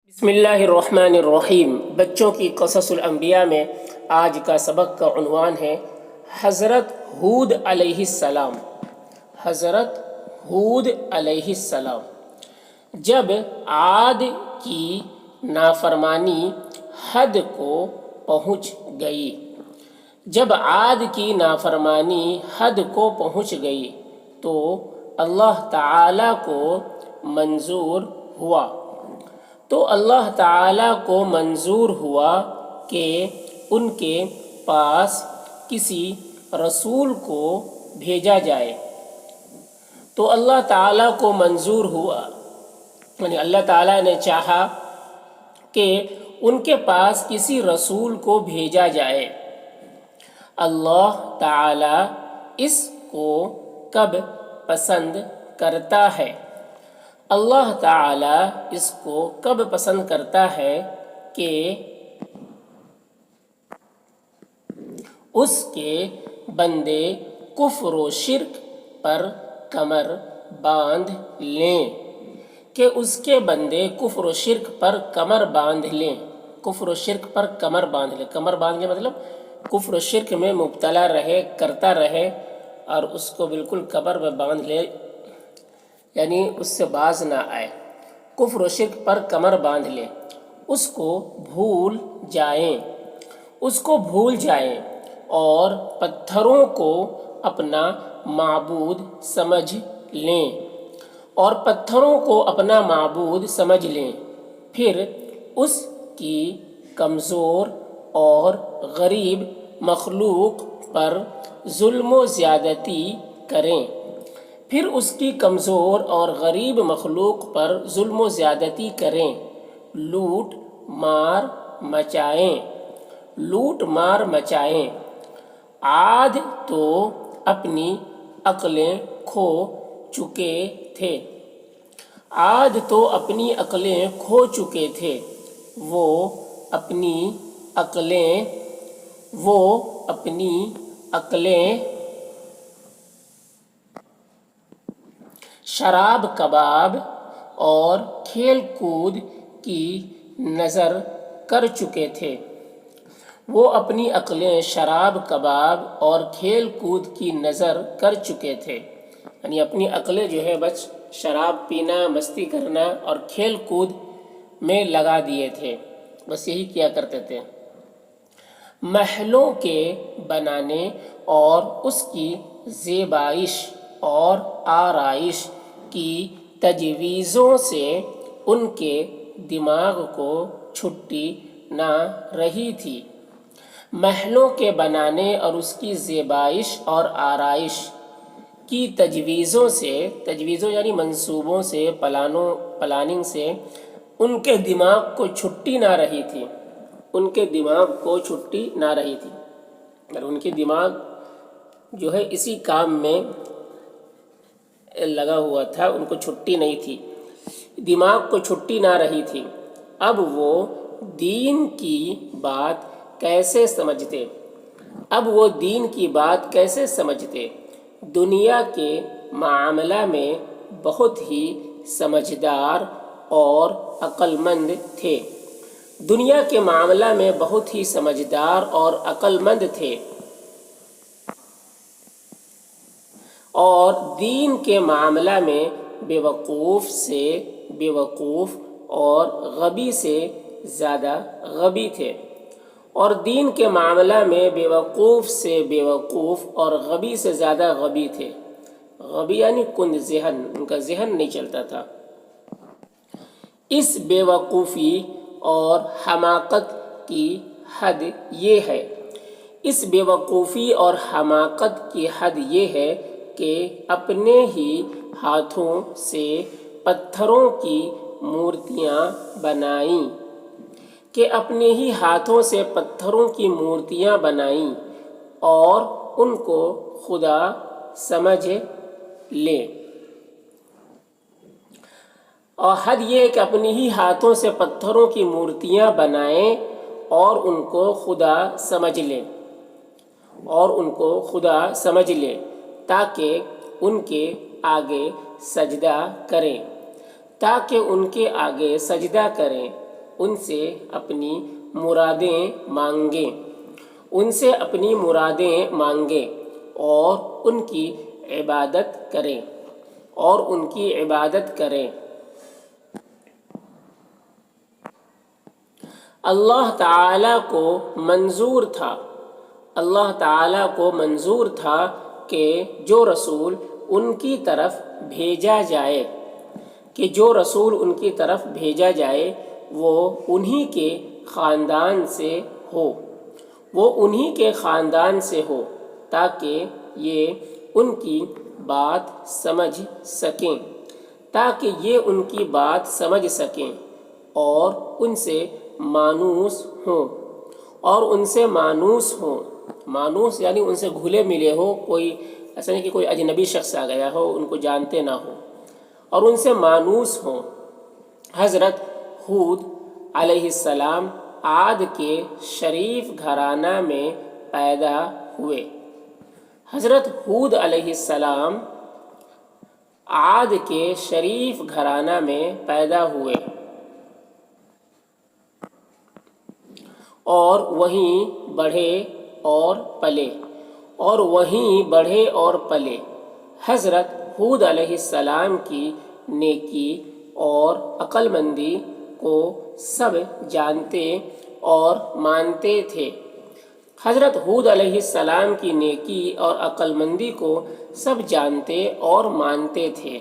بسم اللہ الرحمن الرحیم۔ بچوں کی قصص الانبیاء میں آج کا سبق کا عنوان ہے حضرت ہود علیہ السلام۔ حضرت ہود علیہ السلام جب عاد کی نافرمانی حد کو پہنچ گئی جب عاد کی نافرمانی حد کو پہنچ گئی تو اللہ تعالیٰ کو منظور ہوا کہ ان کے پاس کسی رسول کو بھیجا جائے۔ تو اللہ تعالیٰ کو منظور ہوا، یعنی اللہ تعالیٰ نے چاہا کہ ان کے پاس کسی رسول کو بھیجا جائے۔ اللہ تعالیٰ اس کو کب پسند کرتا ہے؟ اللہ تعالیٰ اس کو کب پسند کرتا ہے کہ اس کے بندے کفر و شرک پر کمر باندھ لیں کفر و شرک پر کمر باندھ لیں۔ کمر باندھنے مطلب کفر و شرک میں مبتلا رہے، کرتا رہے اور اس کو بالکل کمر میں باندھ لے، یعنی اس سے باز نہ آئے۔ کفر و شرک پر کمر باندھ لیں، اس کو بھول جائیں اور پتھروں کو اپنا معبود سمجھ لیں، پھر اس کی کمزور اور غریب مخلوق پر ظلم و زیادتی کریں، لوٹ مار مچائیں۔ عاد تو اپنی عقلیں کھو چکے تھے، وہ اپنی عقلیں شراب کباب اور کھیل کود کی نظر کر چکے تھے۔ یعنی اپنی عقلیں جو ہے بس شراب پینا، مستی کرنا اور کھیل کود میں لگا دیے تھے، بس یہی کیا کرتے تھے۔ محلوں کے بنانے اور اس کی زیبائش اور آرائش کی تجویزوں سے ان کے دماغ کو چھٹی نہ رہی تھی۔ محلوں کے بنانے اور اس کی زیبائش اور آرائش کی تجویزوں یعنی منصوبوں سے، پلاننگ سے ان کے دماغ کو چھٹی نہ رہی تھی۔ اور ان کے دماغ جو ہے اسی کام میں لگا ہوا تھا، ان کو چھٹی نہیں تھی، دماغ کو چھٹی نہ رہی تھی۔ اب وہ دین کی بات کیسے سمجھتے؟ دنیا کے معاملہ میں بہت ہی سمجھدار اور عقل مند تھے، اور دین کے معاملہ میں بیوقوف اور غبی سے زیادہ غبی تھے۔ غبی یعنی کند ذہن، ان کا ذہن نہیں چلتا تھا۔ اس بیوقوفی اور حماقت کی حد یہ ہے کہ اپنے ہی ہاتھوں سے پتھروں کی مورتیاں بنائیں اور ان کو خدا سمجھ لیں۔ اور حد یہ ہے کہ اپنے ہی ہاتھوں سے پتھروں کی مورتیاں بنائیں اور ان کو خدا سمجھ لیں، تاکہ ان کے آگے سجدہ کریں، ان سے اپنی مرادیں مانگیں، ان سے اپنی مرادیں مانگیں اور ان کی عبادت کریں، اور ان کی عبادت کریں۔ اللہ تعالیٰ کو منظور تھا، اللہ تعالیٰ کو منظور تھا کہ جو رسول ان کی طرف بھیجا جائے، کہ جو رسول ان کی طرف بھیجا جائے وہ انہی کے خاندان سے ہو، وہ انہی کے خاندان سے ہو، تاکہ یہ ان کی بات سمجھ سکیں، تاکہ یہ ان کی بات سمجھ سکیں اور ان سے مانوس ہوں، اور ان سے مانوس ہوں۔ مانوس یعنی ان سے گھلے ملے ہو، کوئی ایسا نہیں کہ کوئی اجنبی شخص آ گیا ہو، ان کو جانتے نہ ہو، اور ان سے مانوس ہوں۔ حضرت ہود علیہ السلام عاد کے شریف گھرانہ میں پیدا ہوئے، حضرت ہود علیہ السلام عاد کے شریف گھرانہ میں پیدا ہوئے اور وہیں بڑھے اور پلے، اور وہیں بڑھے اور پلے۔ حضرت ہود علیہ السلام کی نیکی اور عقل مندی کو سب جانتے اور مانتے تھے، حضرت ہود علیہ السلام کی نیکی اور عقل مندی کو سب جانتے اور مانتے تھے۔